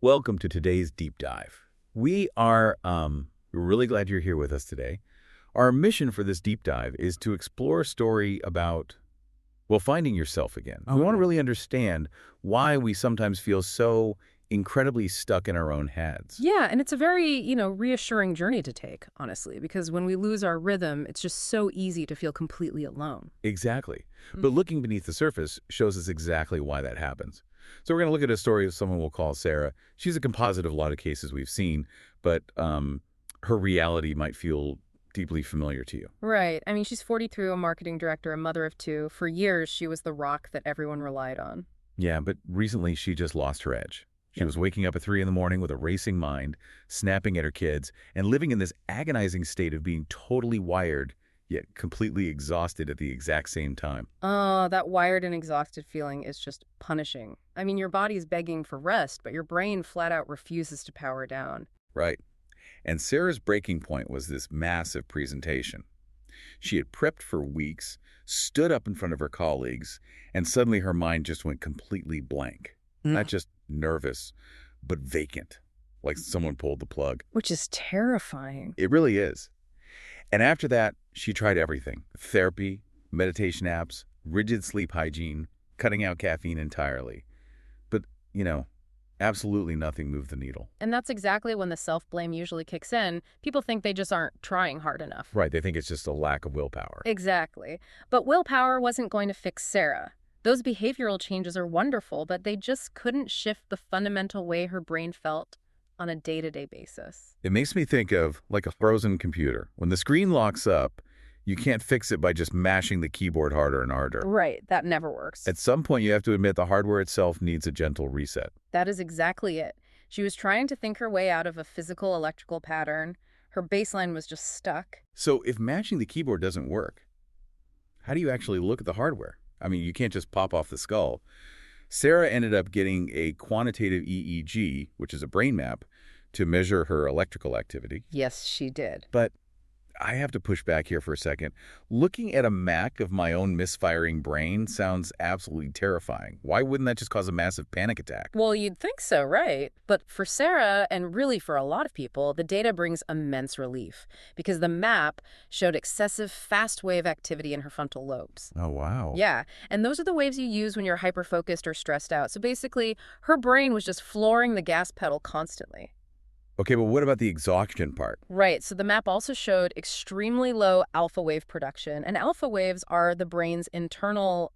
Welcome to today's deep dive. We are really glad you're here with us today. Our mission for this deep dive is to explore a story about, well, finding yourself again. We want to really understand why we sometimes feel so incredibly stuck in our own heads. Yeah, and it's a very, reassuring journey to take, honestly, because when we lose our rhythm, it's just so easy to feel completely alone. Exactly. But looking beneath the surface shows us exactly why that happens. So we're going to look at a story of someone we'll call Sarah. She's a composite of a lot of cases we've seen, but her reality might feel deeply familiar to you. Right. I mean, she's 43, a marketing director, a mother of two. For years, she was the rock that everyone relied on. Yeah, but recently she just lost her edge. She Yeah. was waking up at 3 in the morning with a racing mind, snapping at her kids, and living in this agonizing state of being totally wired, yet completely exhausted at the exact same time. Oh, that wired and exhausted feeling is just punishing. I mean, your body's begging for rest, but your brain flat out refuses to power down. Right. And Sarah's breaking point was this massive presentation. She had prepped for weeks, stood up in front of her colleagues, and suddenly her mind just went completely blank. Not just nervous, but vacant, like someone pulled the plug. Which is terrifying. It really is. And after that, she tried everything. Therapy, meditation apps, rigid sleep hygiene, cutting out caffeine entirely. But, absolutely nothing moved the needle. And that's exactly when the self-blame usually kicks in. People think they just aren't trying hard enough. Right, they think it's just a lack of willpower. Exactly. But willpower wasn't going to fix Sarah. Those behavioral changes are wonderful, but they just couldn't shift the fundamental way her brain felt on a day-to-day basis. It makes me think of like a frozen computer. When the screen locks up, you can't fix it by just mashing the keyboard harder and harder. Right, that never works. At some point, you have to admit the hardware itself needs a gentle reset. That is exactly it. She was trying to think her way out of a physical electrical pattern. Her baseline was just stuck. So if mashing the keyboard doesn't work, how do you actually look at the hardware? I mean, you can't just pop off the skull. Sarah ended up getting a quantitative EEG, which is a brain map, to measure her electrical activity. Yes, she did. But I have to push back here for a second. Looking at a Mac of my own misfiring brain sounds absolutely terrifying. Why wouldn't that just cause a massive panic attack? Well, you'd think so, right? But for Sarah, and really for a lot of people, the data brings immense relief because the map showed excessive fast wave activity in her frontal lobes. Oh, wow. Yeah, and those are the waves you use when you're hyper-focused or stressed out. So basically, her brain was just flooring the gas pedal constantly. Okay, but what about the exhaustion part? Right, so the map also showed extremely low alpha wave production, and alpha waves are the brain's internal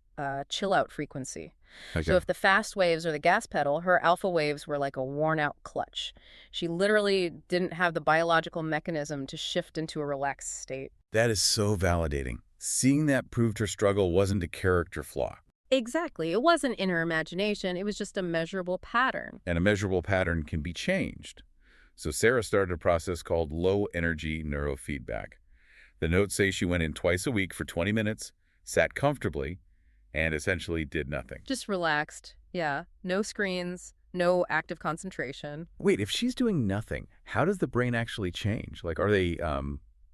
chill-out frequency. Okay. So if the fast waves are the gas pedal, her alpha waves were like a worn-out clutch. She literally didn't have the biological mechanism to shift into a relaxed state. That is so validating. Seeing that proved her struggle wasn't a character flaw. Exactly. It wasn't inner imagination. It was just a measurable pattern. And a measurable pattern can be changed. So Sarah started a process called low-energy neurofeedback. The notes say she went in twice a week for 20 minutes, sat comfortably, and essentially did nothing. Just relaxed. Yeah. No screens, no active concentration. Wait, if she's doing nothing, how does the brain actually change? Like, are they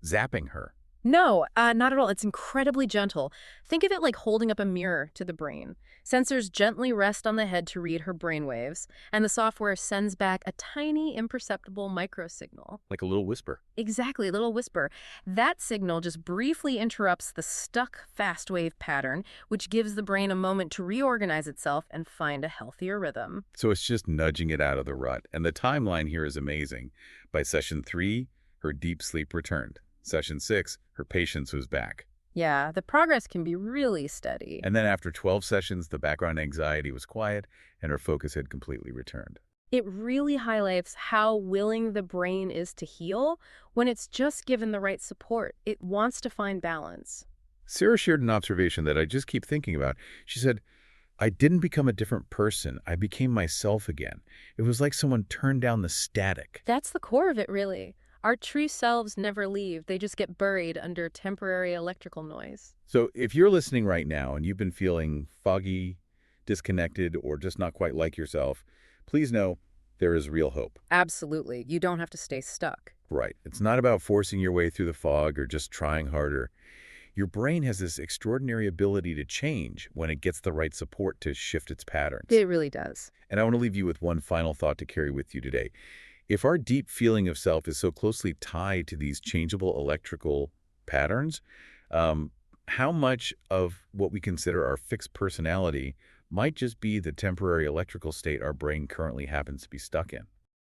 zapping her? No, not at all. It's incredibly gentle. Think of it like holding up a mirror to the brain. Sensors gently rest on the head to read her brainwaves, and the software sends back a tiny, imperceptible microsignal. Like a little whisper. Exactly, a little whisper. That signal just briefly interrupts the stuck fast wave pattern, which gives the brain a moment to reorganize itself and find a healthier rhythm. So it's just nudging it out of the rut. And the timeline here is amazing. By session 3, her deep sleep returned. Session 6, her patience was back. Yeah, the progress can be really steady. And then after 12 sessions, the background anxiety was quiet and her focus had completely returned. It really highlights how willing the brain is to heal when it's just given the right support. It wants to find balance. Sarah shared an observation that I just keep thinking about. She said, I didn't become a different person. I became myself again. It was like someone turned down the static. That's the core of it, really. Our true selves never leave. They just get buried under temporary electrical noise. So if you're listening right now and you've been feeling foggy, disconnected, or just not quite like yourself, please know there is real hope. Absolutely. You don't have to stay stuck. Right. It's not about forcing your way through the fog or just trying harder. Your brain has this extraordinary ability to change when it gets the right support to shift its patterns. It really does. And I want to leave you with one final thought to carry with you today. If our deep feeling of self is so closely tied to these changeable electrical patterns, how much of what we consider our fixed personality might just be the temporary electrical state our brain currently happens to be stuck in?